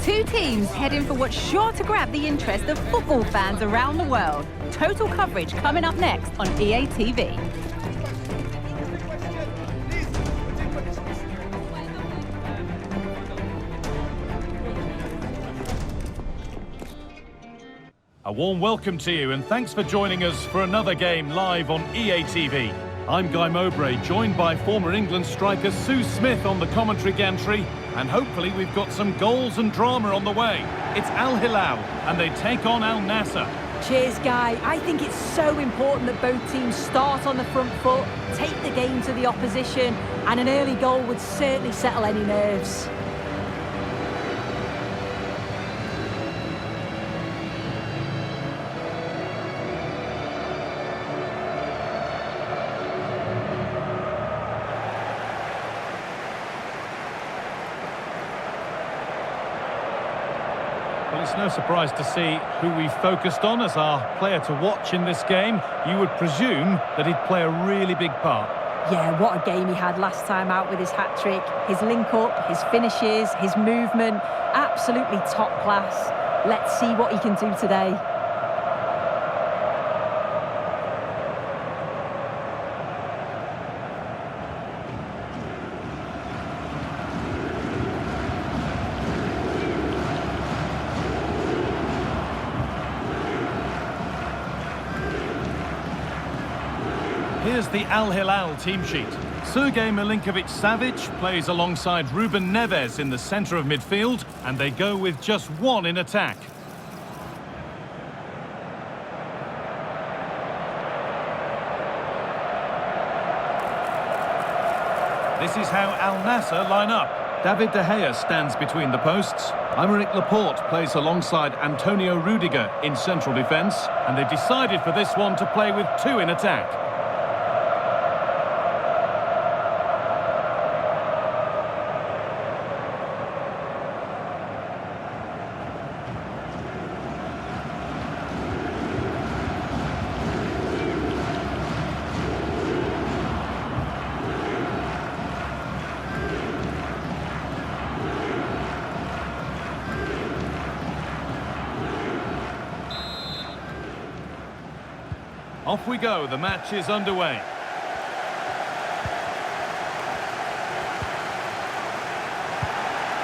Two teams heading for what's sure to grab the interest of football fans around the world. Total coverage coming up next on EA TV. A warm welcome to you and thanks for joining us for another game live on EA TV. I'm Guy Mowbray, joined by former England striker Sue Smith on the commentary gantry, and hopefully we've got some goals and drama on the way. It's Al Hilal and they take on Al NASSR. Cheers, Guy. I think it's so important that both teams start on the front foot, take the game to the opposition, and an early goal would certainly settle any nerves. Well, it's no surprise to see who we focused on as our player to watch in this game. You would presume that he'd play a really big part. Yeah, what a game he had last time out with his hat-trick. His link-up, his finishes, his movement, absolutely top class. Let's see what he can do today. Here's the Al Hilal team sheet. Sergej Milinkovic-Savic plays alongside Ruben Neves in the centre of midfield, and they go with just one in attack. This is how Al NASSR line up. David De Gea stands between the posts. Aymeric Laporte plays alongside Antonio Rudiger in central defence, and they decided for this one to play with two in attack. Off we go, the match is underway.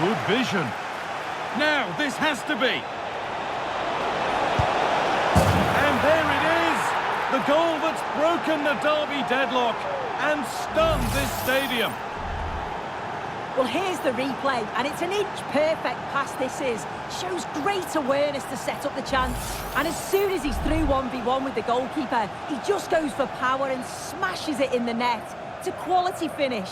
Good vision. Now, this has to be. And there it is! The goal that's broken the derby deadlock and stunned this stadium. Well, here's the replay, and it's an inch-perfect pass this is. Shows great awareness to set up the chance. And as soon as he's through 1v1 with the goalkeeper, he just goes for power and smashes it in the net. It's a quality finish.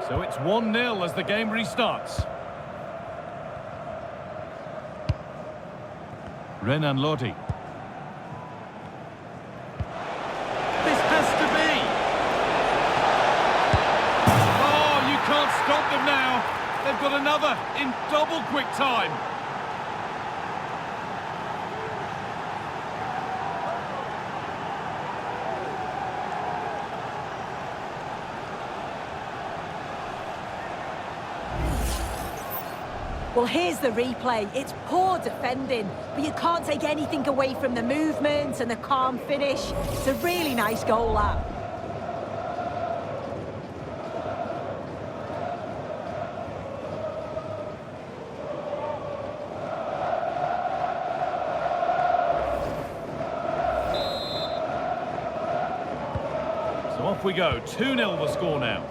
So it's 1-0 as the game restarts. Renan Lodi. This has to be! Oh, you can't stop them now. They've got another in double quick time. Well, here's the replay. It's poor defending, but you can't take anything away from the movement and the calm finish. It's a really nice goal, that. So off we go. 2-0 the score now.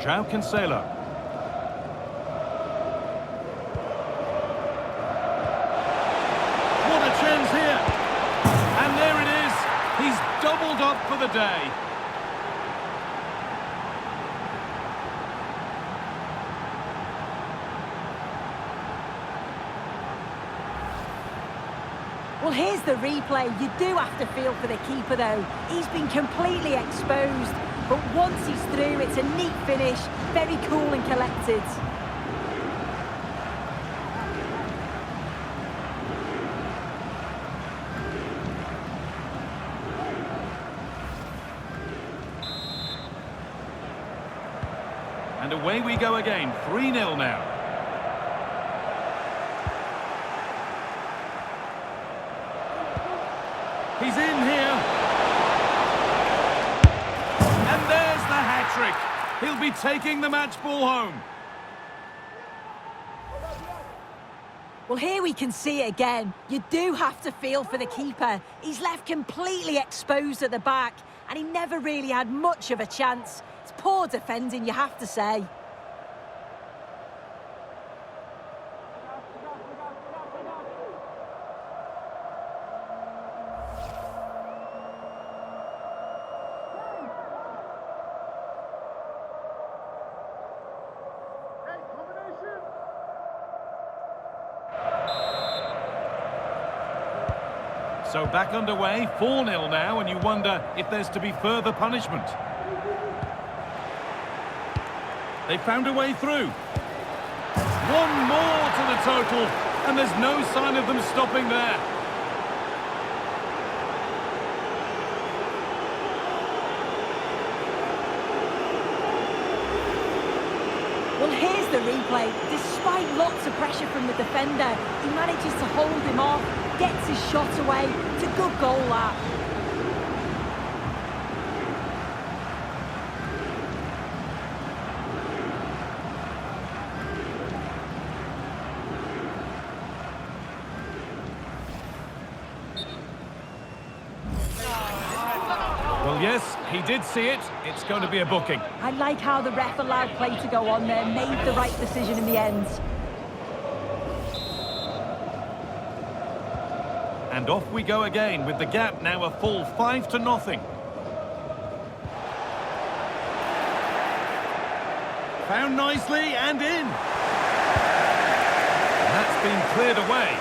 João Cancelo. What a chance here. And there it is. He's doubled up for the day. Well, here's the replay. You do have to feel for the keeper, though. He's been completely exposed. But once he's through, it's a neat finish. Very cool and collected. And away we go again, 3-0 now. He's in here. And there's the hat-trick. He'll be taking the match ball home. Well, here we can see it again. You do have to feel for the keeper. He's left completely exposed at the back, and he never really had much of a chance. It's poor defending, you have to say. So back underway, 4-0 now, and you wonder if there's to be further punishment. They found a way through. One more to the total, and there's no sign of them stopping there. Well, here's the replay. Despite lots of pressure from the defender, he manages to hold him off, gets his shot away. It's a good goal, that. Well, yes, he did see it. It's going to be a booking. I like how the ref allowed play to go on there, made the right decision in the end. And off we go again, with the gap now a full 5-0. Found nicely and in. And that's been cleared away.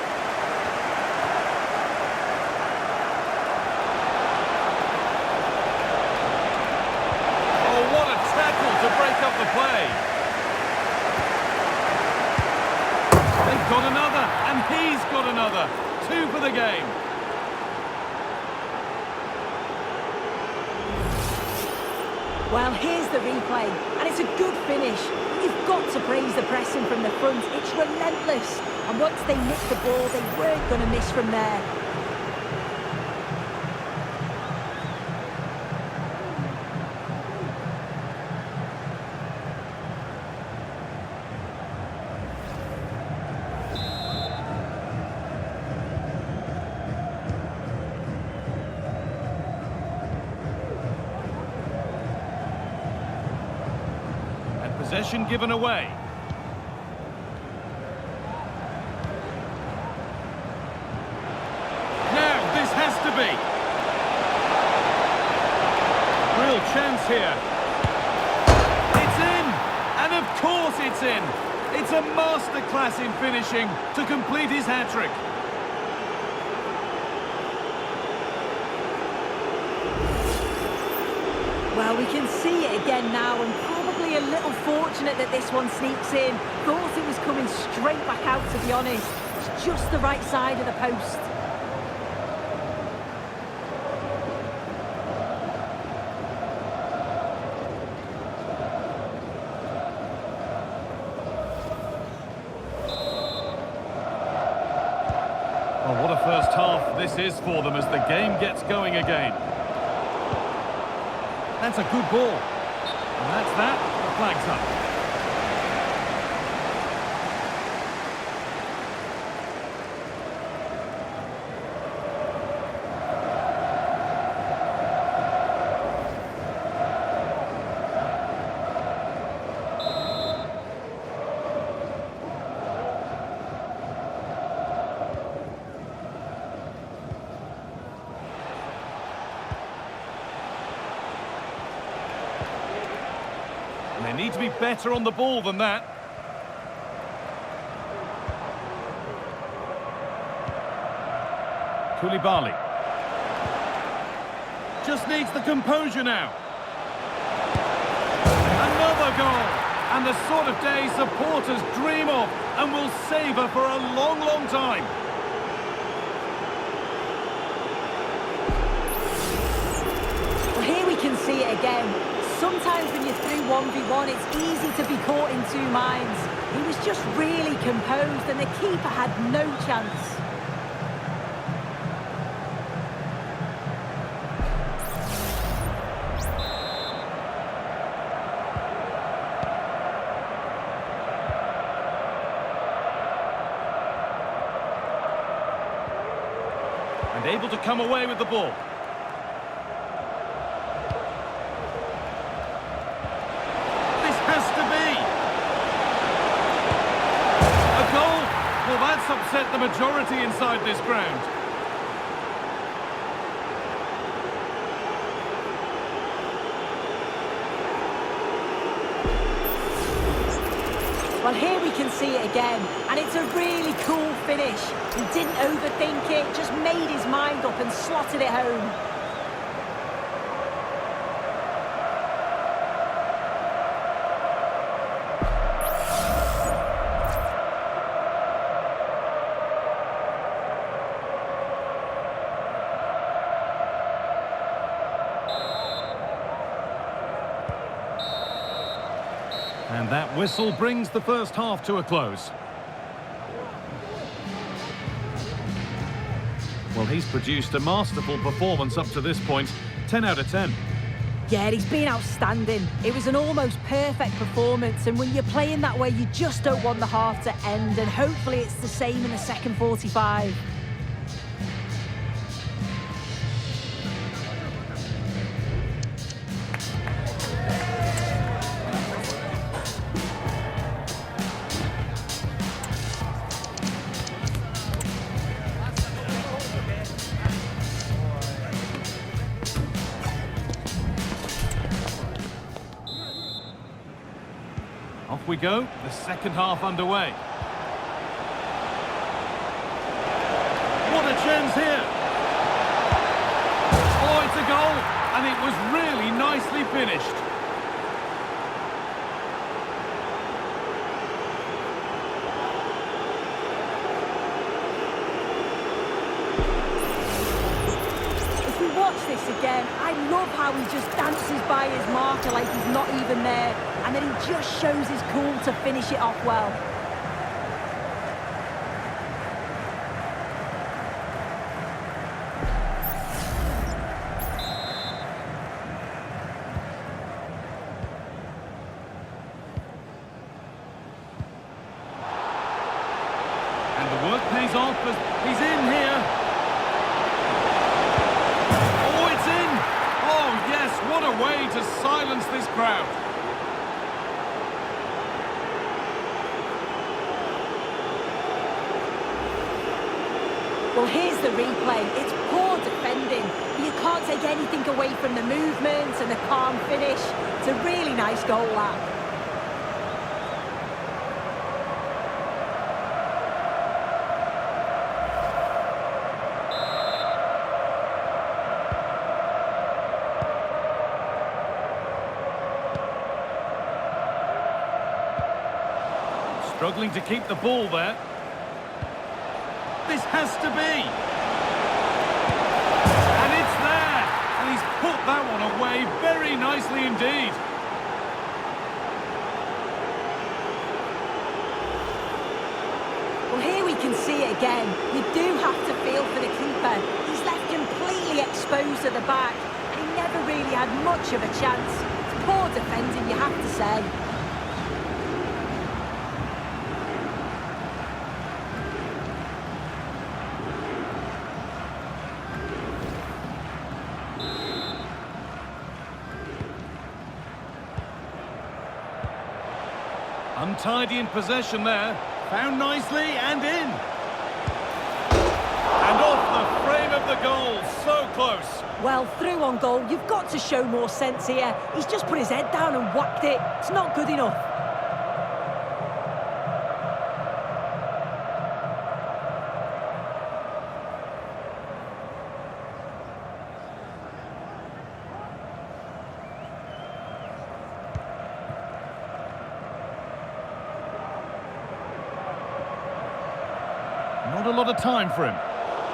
Oh, what a tackle to break up the play. They've got another, and he's got another. 2 for the game. Well, here's the replay, and it's a good finish. You've got to praise the pressing from the front. It's relentless, and once they nicked the ball, they weren't going to miss from there. Possession given away. Now, this has to be. Real chance here. It's in! And of course it's in! It's a masterclass in finishing to complete his hat-trick. Well, we can see it again now, and probably a little fortunate that this one sneaks in. Thought it was coming straight back out, to be honest. It's just the right side of the post. Well, what a first half this is for them as the game gets going again. That's a good ball. And that's that. The flag's up. They need to be better on the ball than that. Koulibaly. Just needs the composure now. Another goal! And the sort of day supporters dream of and will savour for a long, long time. Well, here we can see it again. Sometimes when you're through 1v1, it's easy to be caught in two minds. He was just really composed and the keeper had no chance. And able to come away with the ball. This has to be a goal. Well, that's upset the majority inside this ground. Well, here we can see it again, and it's a really cool finish. He didn't overthink it, just made his mind up and slotted it home. And that whistle brings the first half to a close. Well, he's produced a masterful performance up to this point. 10 out of 10. Yeah, he's been outstanding. It was an almost perfect performance, and when you're playing that way, you just don't want the half to end, and hopefully it's the same in the second 45. Off we go, the second half underway. What a chance here! Oh, it's a goal, and it was really nicely finished. If we watch this again, I love how he just dances by his marker like he's not even there, and then he just shows his cool to finish it off well. And the work pays off as he's in here. Oh, it's in! Oh, yes, what a way to silence this crowd. Well, here's the replay. It's poor defending, but you can't take anything away from the movement and the calm finish. It's a really nice goal, that. Struggling to keep the ball there. This has to be. And it's there. And he's put that one away very nicely indeed. Well, here we can see it again. You do have to feel for the keeper. He's left completely exposed at the back, and he never really had much of a chance. It's poor defending, you have to say. Untidy in possession there. Found nicely and in. And off the frame of the goal. So close. Well, through on goal, you've got to show more sense here. He's just put his head down and whacked it. It's not good enough. Not a lot of time for him.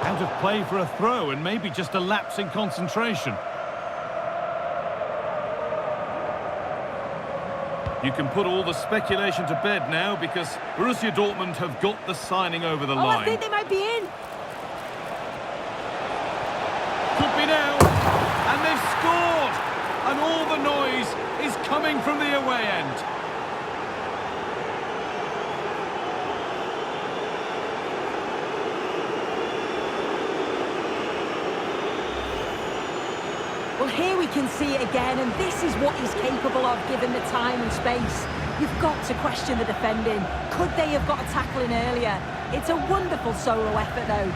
Out of play for a throw and maybe just a lapse in concentration. You can put all the speculation to bed now because Borussia Dortmund have got the signing over the line. I think they might be in. Could be now. And they've scored! And all the noise is coming from the away end. Well, here we can see it again, and this is what he's capable of given the time and space. You've got to question the defending. Could they have got a tackle in earlier? It's a wonderful solo effort, though.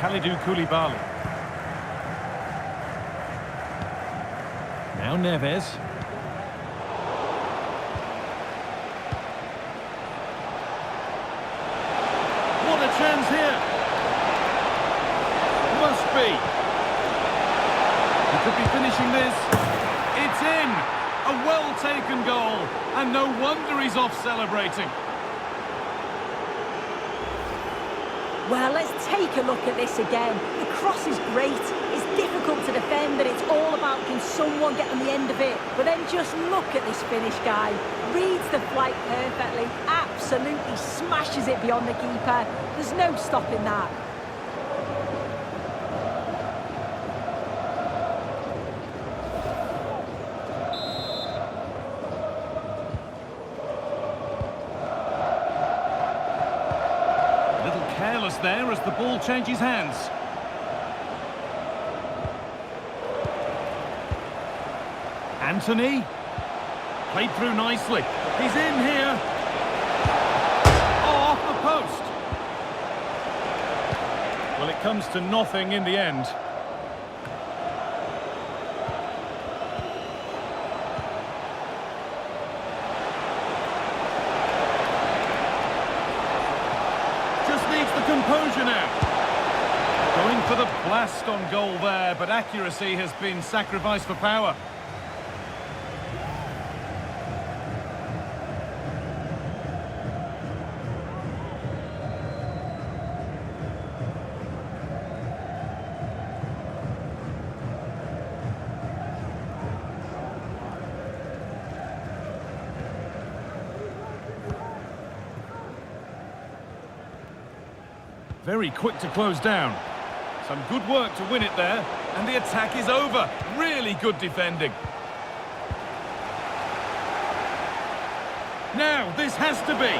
Kalidou Koulibaly. Now Neves. What a chance here. Must be. He could be finishing this. It's in. A well-taken goal. And no wonder he's off celebrating. Well, let's take a look at this again. The cross is great. It's difficult to defend, and it's all about can someone get on the end of it. But then just look at this finish, guy. Reads the flight perfectly, absolutely smashes it beyond the keeper. There's no stopping that. Careless there as the ball changes hands. Anthony. Played through nicely. He's in here. Oh, off the post. Well, it comes to nothing in the end. Composure now. Going for the blast on goal there, but accuracy has been sacrificed for power. Very quick to close down. Some good work to win it there. And the attack is over. Really good defending. Now, this has to be.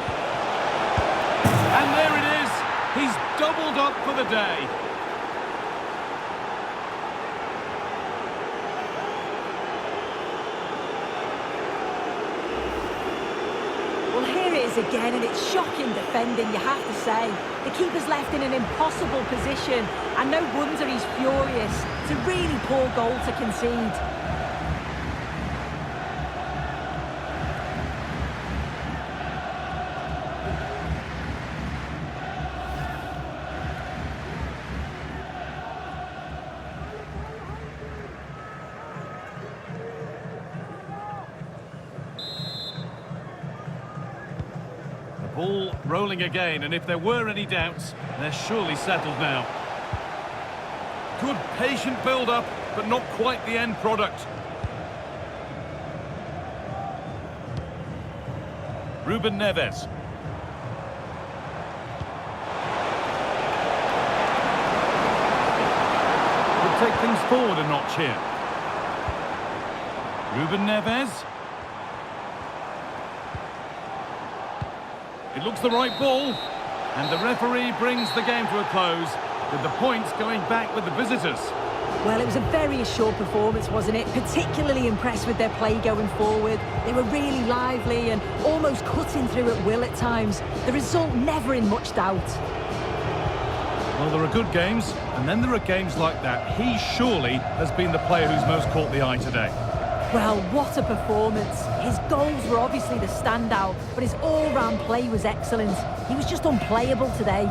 And there it is. He's doubled up for the day. Well, here it is again, and it's shocking defending, you have to say. The keeper's left in an impossible position, and no wonder he's furious. It's a really poor goal to concede. Ball rolling again, and if there were any doubts, they're surely settled now. Good patient build-up, but not quite the end product. Ruben Neves. take things forward a notch here. Ruben Neves. It looks the right ball. And the referee brings the game to a close, with the points going back with the visitors. Well, it was a very assured performance, wasn't it? Particularly impressed with their play going forward. They were really lively and almost cutting through at will at times. The result never in much doubt. Well, there are good games, and then there are games like that. He surely has been the player who's most caught the eye today. Well, what a performance. His goals were obviously the standout, but his all-round play was excellent. He was just unplayable today.